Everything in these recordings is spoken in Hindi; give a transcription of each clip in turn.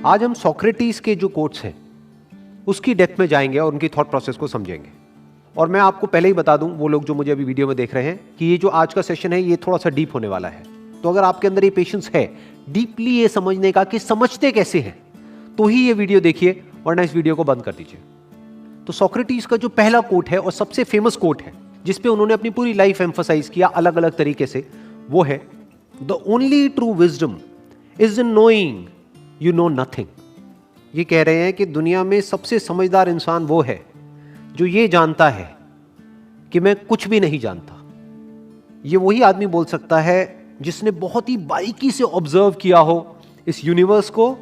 आज हम सोक्रेटिस के जो कोट्स हैं उसकी डेप्थ में जाएंगे और उनकी थॉट प्रोसेस को समझेंगे। और मैं आपको पहले ही बता दूं, वो लोग जो मुझे अभी वीडियो में देख रहे हैं, कि ये जो आज का सेशन है ये थोड़ा सा डीप होने वाला है। तो अगर आपके अंदर ये पेशेंस है डीपली ये समझने का कि समझते कैसे हैं, तो ही ये वीडियो देखिए, वरना इस वीडियो को बंद कर दीजिए। तो सोक्रेटिस का जो पहला कोट है और सबसे फेमस कोट है जिसपे उन्होंने अपनी पूरी लाइफ एम्फसाइज किया अलग अलग तरीके से, वो है the only true wisdom is in knowing you know nothing. ये कह रहे हैं कि दुनिया में सबसे समझदार इंसान वो है जो ये जानता है कि मैं कुछ भी नहीं जानता। ये वही आदमी बोल सकता है जिसने बहुत ही बारीकी से ऑब्जर्व किया हो इस यूनिवर्स को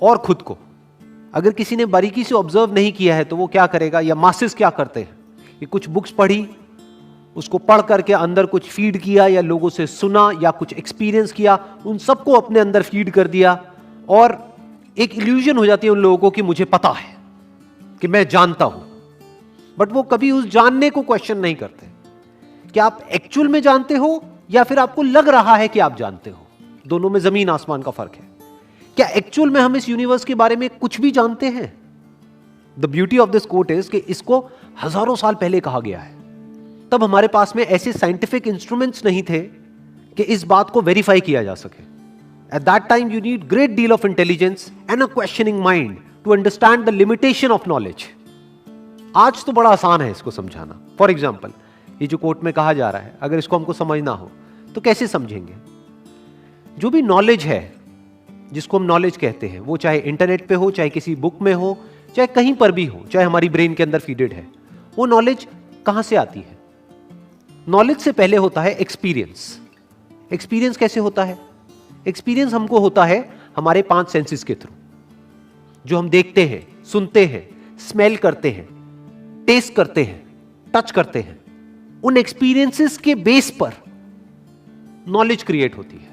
और खुद को। अगर किसी ने बारीकी से ऑब्जर्व नहीं किया है तो वो क्या करेगा, या मासेस क्या करते हैं, ये कुछ बुक्स पढ़ी, उसको पढ़ करके अंदर कुछ फीड किया, या लोगों से सुना, या कुछ एक्सपीरियंस किया, उन सबको अपने अंदर फीड कर दिया, और एक इल्यूजन हो जाती है उन लोगों को कि मुझे पता है, कि मैं जानता हूं। बट वो कभी उस जानने को क्वेश्चन नहीं करते कि आप एक्चुअल में जानते हो या फिर आपको लग रहा है कि आप जानते हो। दोनों में जमीन आसमान का फर्क है। क्या एक्चुअल में हम इस यूनिवर्स के बारे में कुछ भी जानते हैं? The beauty of this quote is कि इसको हजारों साल पहले कहा गया है। तब हमारे पास में ऐसे साइंटिफिक इंस्ट्रूमेंट्स नहीं थे कि इस बात को वेरीफाई किया जा सके। At that time, you need great deal of intelligence and a questioning mind to understand the limitation of knowledge. आज तो बड़ा आसान है इसको समझाना। फॉर एग्जाम्पल, ये जो कोट में कहा जा रहा है, अगर इसको हमको समझना हो तो कैसे समझेंगे? जो भी नॉलेज है, जिसको हम नॉलेज कहते हैं, वो चाहे इंटरनेट पे हो, चाहे किसी बुक में हो, चाहे कहीं पर भी हो, चाहे हमारी ब्रेन के अंदर फीडेड है, वो नॉलेज कहां से आती है? नॉलेज से पहले होता है एक्सपीरियंस। एक्सपीरियंस कैसे होता है? एक्सपीरियंस हमको होता है हमारे 5 सेंसेस के थ्रू, जो हम देखते हैं, सुनते हैं, स्मेल करते हैं, टेस्ट करते हैं, टच करते हैं। उन एक्सपीरियंसेस के बेस पर नॉलेज क्रिएट होती है।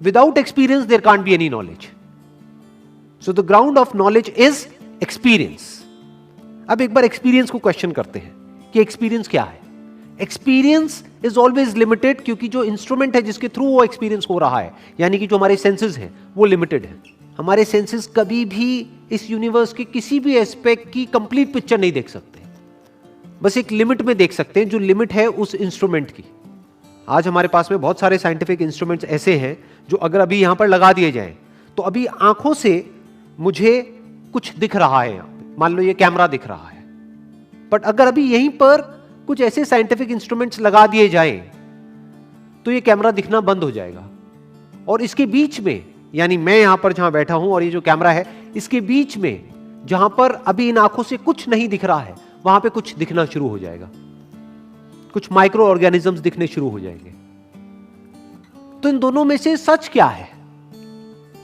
Without experience there can't be any knowledge. So the ground of knowledge is experience. अब एक बार एक्सपीरियंस को क्वेश्चन करते हैं कि एक्सपीरियंस क्या है। एक्सपीरियंस इज ऑलवेज लिमिटेड, क्योंकि जो इंस्ट्रूमेंट है जिसके थ्रू वो एक्सपीरियंस हो रहा है, यानी कि जो हमारे सेंसेस हैं, वो लिमिटेड है। हमारे सेंसेस कभी भी इस यूनिवर्स के किसी भी एस्पेक्ट की कंप्लीट पिक्चर नहीं देख सकते, बस एक लिमिट में देख सकते हैं, जो लिमिट है उस इंस्ट्रूमेंट की। आज हमारे पास में बहुत सारे साइंटिफिक इंस्ट्रूमेंट्स ऐसे हैं जो अगर अभी यहां पर लगा दिए जाएं तो अभी आंखों से मुझे कुछ दिख रहा है। यहां पे मान लो ये कैमरा दिख रहा है, बट अगर अभी यहीं पर कुछ ऐसे साइंटिफिक इंस्ट्रूमेंट्स लगा दिए जाएं तो ये कैमरा दिखना बंद हो जाएगा। और इसके बीच में, यानी मैं यहां पर जहां बैठा हूं और ये जो कैमरा है, इसके बीच में जहां पर अभी इन आंखों से कुछ नहीं दिख रहा है, वहां पे कुछ दिखना शुरू हो जाएगा, कुछ माइक्रो ऑर्गेनिजम्स दिखने शुरू हो जाएंगे। तो इन दोनों में से सच क्या है?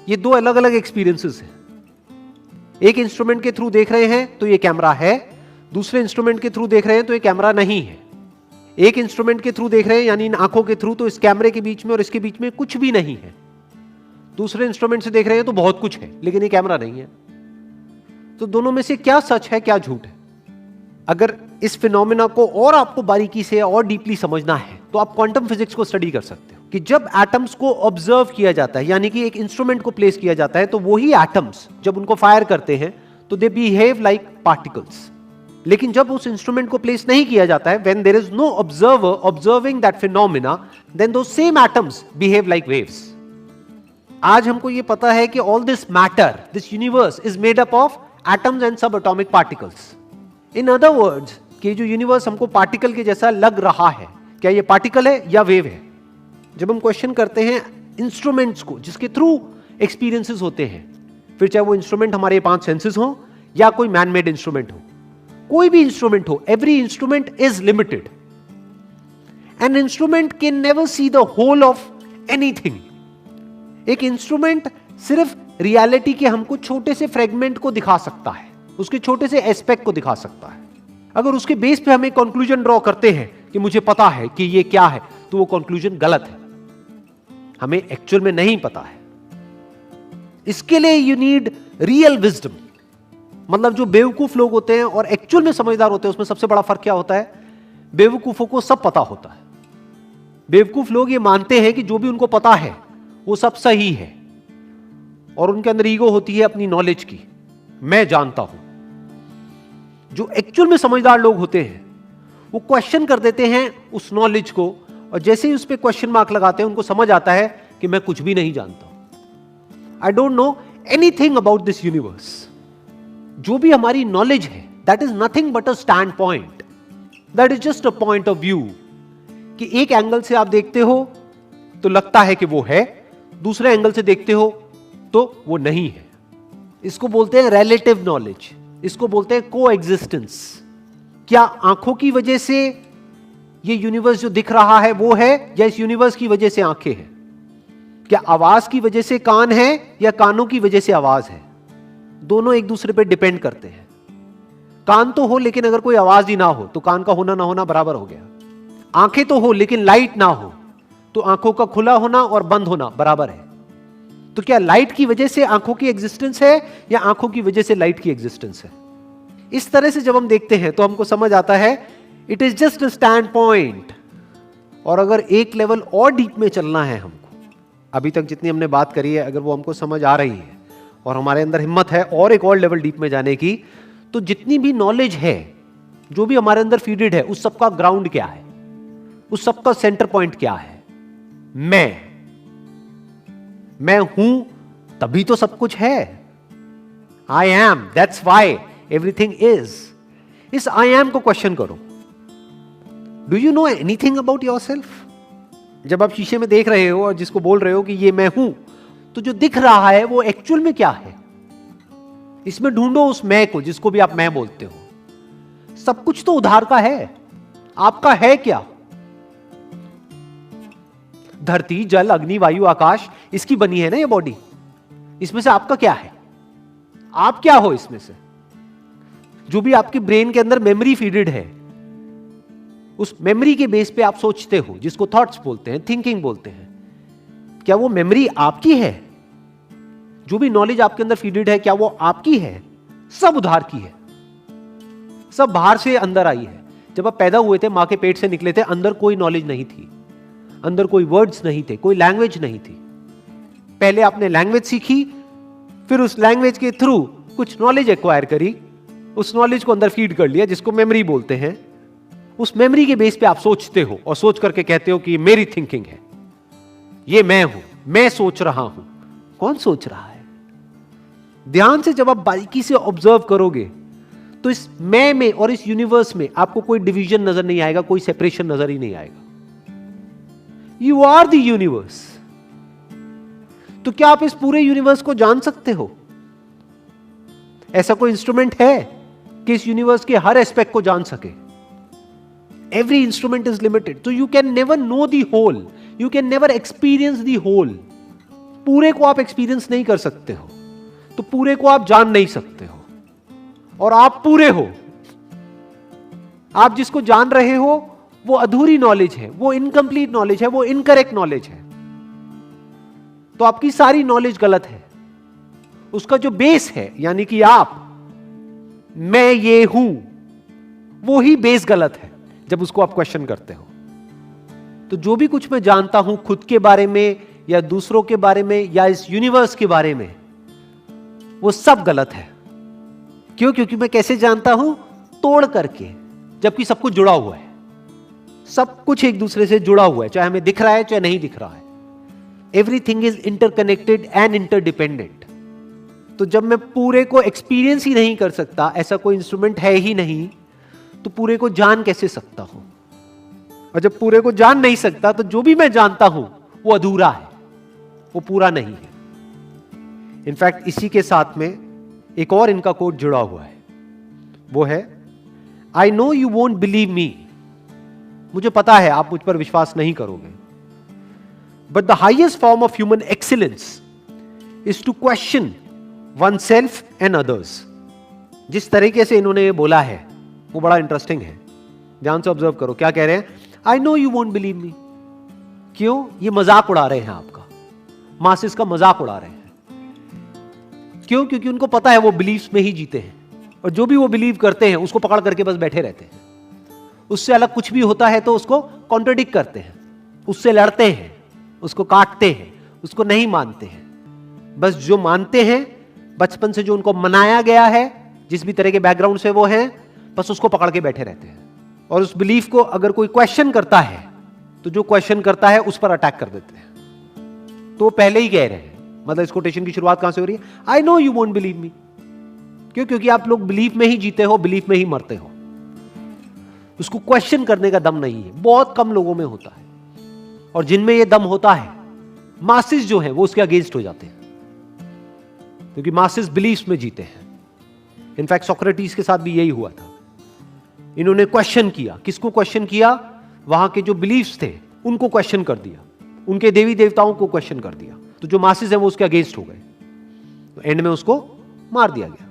ये दो अलग अलग एक्सपीरियंसेस हैं। एक इंस्ट्रूमेंट के थ्रू देख रहे हैं तो ये कैमरा है, दूसरे इंस्ट्रूमेंट के थ्रू देख रहे हैं तो ये कैमरा नहीं है। एक इंस्ट्रूमेंट के थ्रू देख रहे हैं, यानी इन आंखों के थ्रू, तो इस कैमरे के बीच में और इसके बीच में कुछ भी नहीं है। दूसरे इंस्ट्रूमेंट से देख रहे हैं तो बहुत कुछ है, लेकिन ये कैमरा नहीं है। तो दोनों में से क्या सच है, क्या झूठ है? अगर इस फिनोमेना को और आपको बारीकी से और डीपली समझना है तो आप क्वांटम फिजिक्स को स्टडी कर सकते हो, कि जब एटम्स को ऑब्जर्व किया जाता है, यानी कि एक इंस्ट्रूमेंट को प्लेस किया जाता है, तो वही एटम्स जब उनको फायर करते हैं तो दे बिहेव लाइक पार्टिकल्स। लेकिन जब उस इंस्ट्रूमेंट को प्लेस नहीं किया जाता है, when there is no observer observing that phenomena, then those same atoms behave like waves. आज हमको ये पता है कि all this matter, this universe is made up of atoms and subatomic particles. In other words, कि जो यूनिवर्स हमको पार्टिकल के जैसा लग रहा है, क्या ये पार्टिकल है या वेव है? जब हम क्वेश्चन करते हैं इंस्ट्रूमेंट्स को जिसके थ्रू एक्सपीरियंसेस होते हैं, फिर चाहे वो इंस्ट्रूमेंट हमारे 5 सेंसेस हो या कोई मैन मेड इंस्ट्रूमेंट हो, कोई भी इंस्ट्रूमेंट हो, every instrument is limited. An instrument can never see the whole of anything. एक इंस्ट्रूमेंट सिर्फ रियलिटी के हमको छोटे से फ्रेगमेंट को दिखा सकता है, उसके छोटे से एस्पेक्ट को दिखा सकता है। अगर उसके बेस पे हम एक कंक्लूजन ड्रॉ करते हैं कि मुझे पता है कि ये क्या है, तो वो कंक्लूजन गलत है, हमें एक्चुअल में नहीं पता है। इसके लिए यू नीड रियल विजडम। मतलब जो बेवकूफ लोग होते हैं और एक्चुअल में समझदार होते हैं, उसमें सबसे बड़ा फर्क क्या होता है? बेवकूफों को सब पता होता है। बेवकूफ लोग ये मानते हैं कि जो भी उनको पता है वो सब सही है, और उनके अंदर ईगो होती है अपनी नॉलेज की, मैं जानता हूं। जो एक्चुअल में समझदार लोग होते हैं वो क्वेश्चन कर देते हैं उस नॉलेज को, और जैसे ही उस पर क्वेश्चन मार्क लगाते हैं उनको समझ आता है कि मैं कुछ भी नहीं जानता, I don't know anything about this universe. जो भी हमारी नॉलेज है that is nothing but a stand point, that is just a point of view, कि एक एंगल से आप देखते हो तो लगता है कि वो है, दूसरे एंगल से देखते हो तो वो नहीं है। इसको बोलते हैं रिलेटिव नॉलेज, इसको बोलते हैं को एग्जिस्टेंस। क्या आंखों की वजह से ये यूनिवर्स जो दिख रहा है वो है, या इस यूनिवर्स की वजह से आंखें हैं? क्या आवाज की वजह से कान है, या कानों की वजह से आवाज है? दोनों एक दूसरे पे डिपेंड करते हैं। कान तो हो लेकिन अगर कोई आवाज ही ना हो तो कान का होना ना होना बराबर हो गया। आंखें तो हो लेकिन लाइट ना हो तो आंखों का खुला होना और बंद होना बराबर है। तो क्या लाइट की वजह से आंखों की एग्जिस्टेंस है, या आंखों की वजह से लाइट की एग्जिस्टेंस है? इस तरह से जब हम देखते हैं तो हमको समझ आता है it is just a stand point. और अगर एक लेवल और डीप में चलना है हमको, अभी तक जितनी हमने बात करी है अगर वो हमको समझ आ रही है और हमारे अंदर हिम्मत है और एक और लेवल डीप में जाने की, तो जितनी भी नॉलेज है जो भी हमारे अंदर फीडेड है उस सबका ग्राउंड क्या है, उस सबका सेंटर पॉइंट क्या है? मैं हूं तभी तो सब कुछ है। I am, that's why everything is. इस आई एम को क्वेश्चन करो। Do you know anything about yourself? जब आप शीशे में देख रहे हो और जिसको बोल रहे हो कि ये मैं हूं, तो जो दिख रहा है वो एक्चुअल में क्या है? इसमें ढूंढो उस मैं को जिसको भी आप मैं बोलते हो। सब कुछ तो उधार का है, आपका है क्या? धरती, जल, अग्नि, वायु, आकाश, इसकी बनी है ना ये बॉडी। इसमें से आपका क्या है? आप क्या हो इसमें से? जो भी आपके ब्रेन के अंदर मेमोरी फीडेड है, उस मेमोरी के बेस पे आप सोचते हो, जिसको थॉट्स बोलते हैं, थिंकिंग बोलते हैं। क्या वो मेमोरी आपकी है? जो भी नॉलेज आपके अंदर फीडेड है क्या वो आपकी है? सब उधार की है, सब बाहर से अंदर आई है। जब आप पैदा हुए थे, मां के पेट से निकले थे, अंदर कोई नॉलेज नहीं थी, अंदर कोई वर्ड्स नहीं थे, कोई लैंग्वेज नहीं थी। पहले आपने लैंग्वेज सीखी, फिर उस लैंग्वेज के थ्रू कुछ नॉलेज एक्वायर करी, उस नॉलेज को अंदर फीड कर लिया, जिसको मेमोरी बोलते हैं। उस मेमोरी के बेस पे आप सोचते हो और सोच करके कहते हो कि ये मेरी थिंकिंग है, ये मैं हूं, मैं सोच रहा हूं। कौन सोच रहा है? ध्यान से जब आप बारीकी से ऑब्जर्व करोगे तो इस मैं में और इस यूनिवर्स में आपको कोई डिवीजन नजर नहीं आएगा, कोई सेपरेशन नजर ही नहीं आएगा। You are the universe. तो क्या आप इस पूरे यूनिवर्स को जान सकते हो? ऐसा कोई इंस्ट्रूमेंट है कि इस यूनिवर्स के हर एस्पेक्ट को जान सके? एवरी इंस्ट्रूमेंट इज लिमिटेड, तो you can never know the whole, you can never experience the whole. पूरे को आप एक्सपीरियंस नहीं कर सकते हो, तो पूरे को आप जान नहीं सकते हो। और आप पूरे हो। आप जिसको जान रहे हो वो अधूरी नॉलेज है, वो इनकम्प्लीट नॉलेज है, वो इनकरेक्ट नॉलेज है। तो आपकी सारी नॉलेज गलत है। उसका जो बेस है, यानी कि आप, मैं ये हूं, वो ही बेस गलत है जब उसको आप क्वेश्चन करते हो। तो जो भी कुछ मैं जानता हूं खुद के बारे में या दूसरों के बारे में या इस यूनिवर्स के बारे में, वो सब गलत है। क्यों? क्योंकि मैं कैसे जानता हूं? तोड़ करके, जबकि सब कुछ जुड़ा हुआ है। सब कुछ एक दूसरे से जुड़ा हुआ है, चाहे हमें दिख रहा है चाहे नहीं दिख रहा है। Everything is interconnected and interdependent. तो जब मैं पूरे को एक्सपीरियंस ही नहीं कर सकता, ऐसा कोई इंस्ट्रूमेंट है ही नहीं, तो पूरे को जान कैसे सकता हूं? और जब पूरे को जान नहीं सकता तो जो भी मैं जानता हूं वो अधूरा है, वो पूरा नहीं है। इनफैक्ट इसी के साथ में एक और इनका कोट जुड़ा हुआ है, वो है I know you won't believe me. मुझे पता है आप मुझ पर विश्वास नहीं करोगे, but the highest form of human excellence is to question oneself and others. जिस तरीके से इन्होंने ये बोला है वो बड़ा इंटरेस्टिंग है। ध्यान से ऑब्जर्व करो, क्या कह रहे हैं? आई नो यू वोंट बिलीव मी। क्यों? ये मजाक उड़ा रहे हैं आपका, मासिस का मजाक उड़ा रहे हैं। क्यों? क्योंकि उनको पता है वो बिलीव्स में ही जीते हैं, और जो भी वो बिलीव करते हैं उसको पकड़ करके बस बैठे रहते हैं। उससे अलग कुछ भी होता है तो उसको कॉन्ट्रडिक्ट करते हैं, उससे लड़ते हैं, उसको काटते हैं, उसको नहीं मानते हैं। बस जो मानते हैं, बचपन से जो उनको मनाया गया है, जिस भी तरह के बैकग्राउंड से वो हैं, बस उसको पकड़ के बैठे रहते हैं। और उस बिलीफ को अगर कोई क्वेश्चन करता है तो जो क्वेश्चन करता है उस पर अटैक कर देते हैं। तो पहले ही कह रहे हैं, मतलब इस कोटेशन की शुरुआत कहां से हो रही है? I know you won't believe मी। क्यों? क्योंकि आप लोग बिलीफ में ही जीते हो, बिलीफ में ही मरते हो। उसको क्वेश्चन करने का दम नहीं है, बहुत कम लोगों में होता है। और जिनमें यह दम होता है, मासेस जो है वो उसके अगेंस्ट हो जाते हैं, क्योंकि मासेस बिलीफ्स में जीते हैं। इनफैक्ट सोक्रेटिस के साथ भी यही हुआ था। इन्होंने क्वेश्चन किया। किसको क्वेश्चन किया? वहां के जो बिलीफ्स थे उनको क्वेश्चन कर दिया, उनके देवी देवताओं को क्वेश्चन कर दिया। तो जो मासेस हैं वो उसके अगेंस्ट हो गए, तो एंड में उसको मार दिया गया।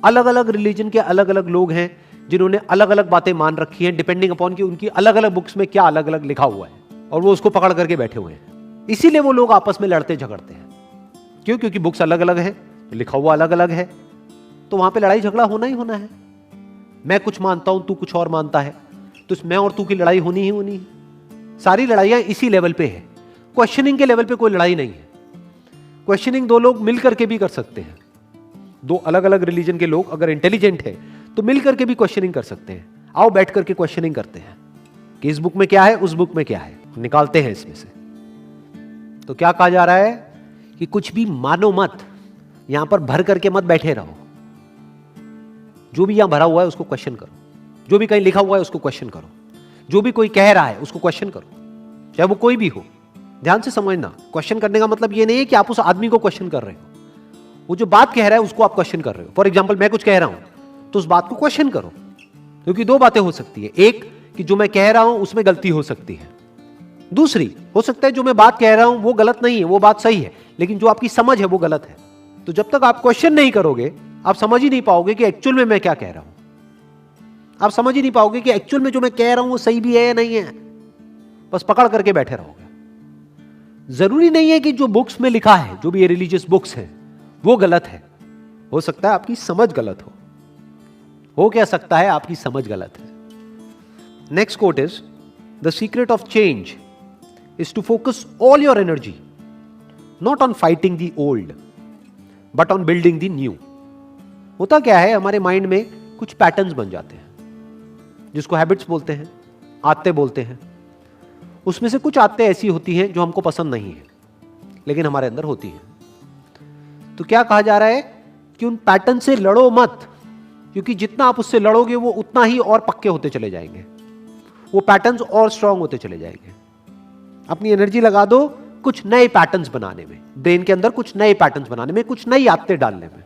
अलग अलग रिलीजन के अलग अलग लोग हैं जिन्होंने अलग अलग बातें मान रखी हैं, डिपेंडिंग अपॉन कि उनकी अलग अलग बुक्स में क्या अलग अलग लिखा हुआ है, और वो उसको पकड़ करके बैठे हुए हैं। इसीलिए वो लोग आपस में लड़ते झगड़ते हैं। क्यों? क्योंकि बुक्स अलग अलग है, तो लिखा हुआ अलग अलग है, तो वहां पे लड़ाई झगड़ा होना ही होना है। मैं कुछ मानता हूं, तू कुछ और मानता है, तो मैं और तू की लड़ाई होनी ही होनी है। सारी लड़ाइयां इसी लेवल पे है। क्वेश्चनिंग के लेवल पे कोई लड़ाई नहीं है। क्वेश्चनिंग दो लोग मिल करके भी कर सकते हैं। दो अलग अलग रिलीजन के लोग अगर इंटेलिजेंट है तो मिल करके भी क्वेश्चनिंग कर सकते हैं। आओ बैठ करके क्वेश्चनिंग करते हैं कि इस बुक में क्या है, उस बुक में क्या है, निकालते हैं इसमें से। तो क्या कहा जा रहा है कि कुछ भी मानो मत, यहां पर भर करके मत बैठे रहो। जो भी यहां भरा हुआ है उसको क्वेश्चन करो, जो भी कहीं लिखा हुआ है उसको क्वेश्चन करो, जो भी कोई कह रहा है उसको क्वेश्चन करो, चाहे वो कोई भी हो। ध्यान से समझना, क्वेश्चन करने का मतलब ये नहीं है कि आप उस आदमी को क्वेश्चन कर रहे हो, वो जो बात कह रहा है उसको आप क्वेश्चन कर रहे हो। फॉर एग्जाम्पल, मैं कुछ कह रहा हूं तो उस बात को क्वेश्चन करो, क्योंकि दो बातें हो सकती है। एक कि जो मैं कह रहा हूं उसमें गलती हो सकती है, दूसरी हो सकता है जो मैं बात कह रहा हूं वो गलत नहीं है, वो बात सही है, लेकिन जो आपकी समझ है वो गलत है। तो जब तक आप क्वेश्चन नहीं करोगे आप समझ ही नहीं पाओगे कि एक्चुअल में मैं क्या कह रहा हूं। आप समझ ही नहीं पाओगे कि एक्चुअल में जो मैं कह रहा हूं वो सही भी है या नहीं है। बस पकड़ करके बैठे रहोगे। जरूरी नहीं है कि जो बुक्स में लिखा है, जो भी ये रिलीजियस बुक्स हैं, वो गलत है। हो सकता है आपकी समझ गलत हो क्या सकता है आपकी समझ गलत है। Next quote is, the secret of change is to focus all your energy not on fighting the old but on building the new. होता क्या है, हमारे माइंड में कुछ पैटर्न्स बन जाते हैं जिसको हैबिट्स बोलते हैं, आदतें बोलते हैं। उसमें से कुछ आदतें ऐसी होती हैं जो हमको पसंद नहीं है, लेकिन हमारे अंदर होती हैं। तो क्या कहा जा रहा है कि उन पैटर्न से लड़ो मत, क्योंकि जितना आप उससे लड़ोगे वो उतना ही और पक्के होते चले जाएंगे, वो पैटर्न्स और स्ट्रांग होते चले जाएंगे। अपनी एनर्जी लगा दो कुछ नए पैटर्न्स बनाने में, ब्रेन के अंदर कुछ नए पैटर्न्स बनाने में, कुछ नई आदतें डालने में।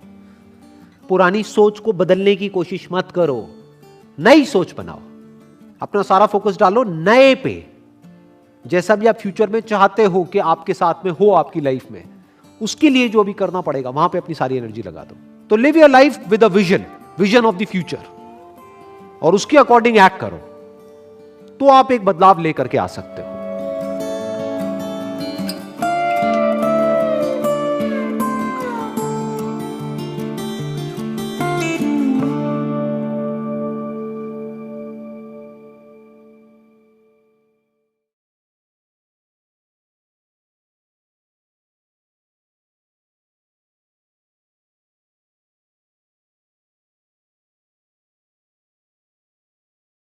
पुरानी सोच को बदलने की कोशिश मत करो, नई सोच बनाओ। अपना सारा फोकस डालो नए पे। जैसा भी आप फ्यूचर में चाहते हो कि आपके साथ में हो आपकी लाइफ में, उसके लिए जो भी करना पड़ेगा वहां पे अपनी सारी एनर्जी लगा दो। तो live your life with a vision of the future, और उसके अकॉर्डिंग एक्ट करो, तो आप एक बदलाव लेकर के आ सकते हो।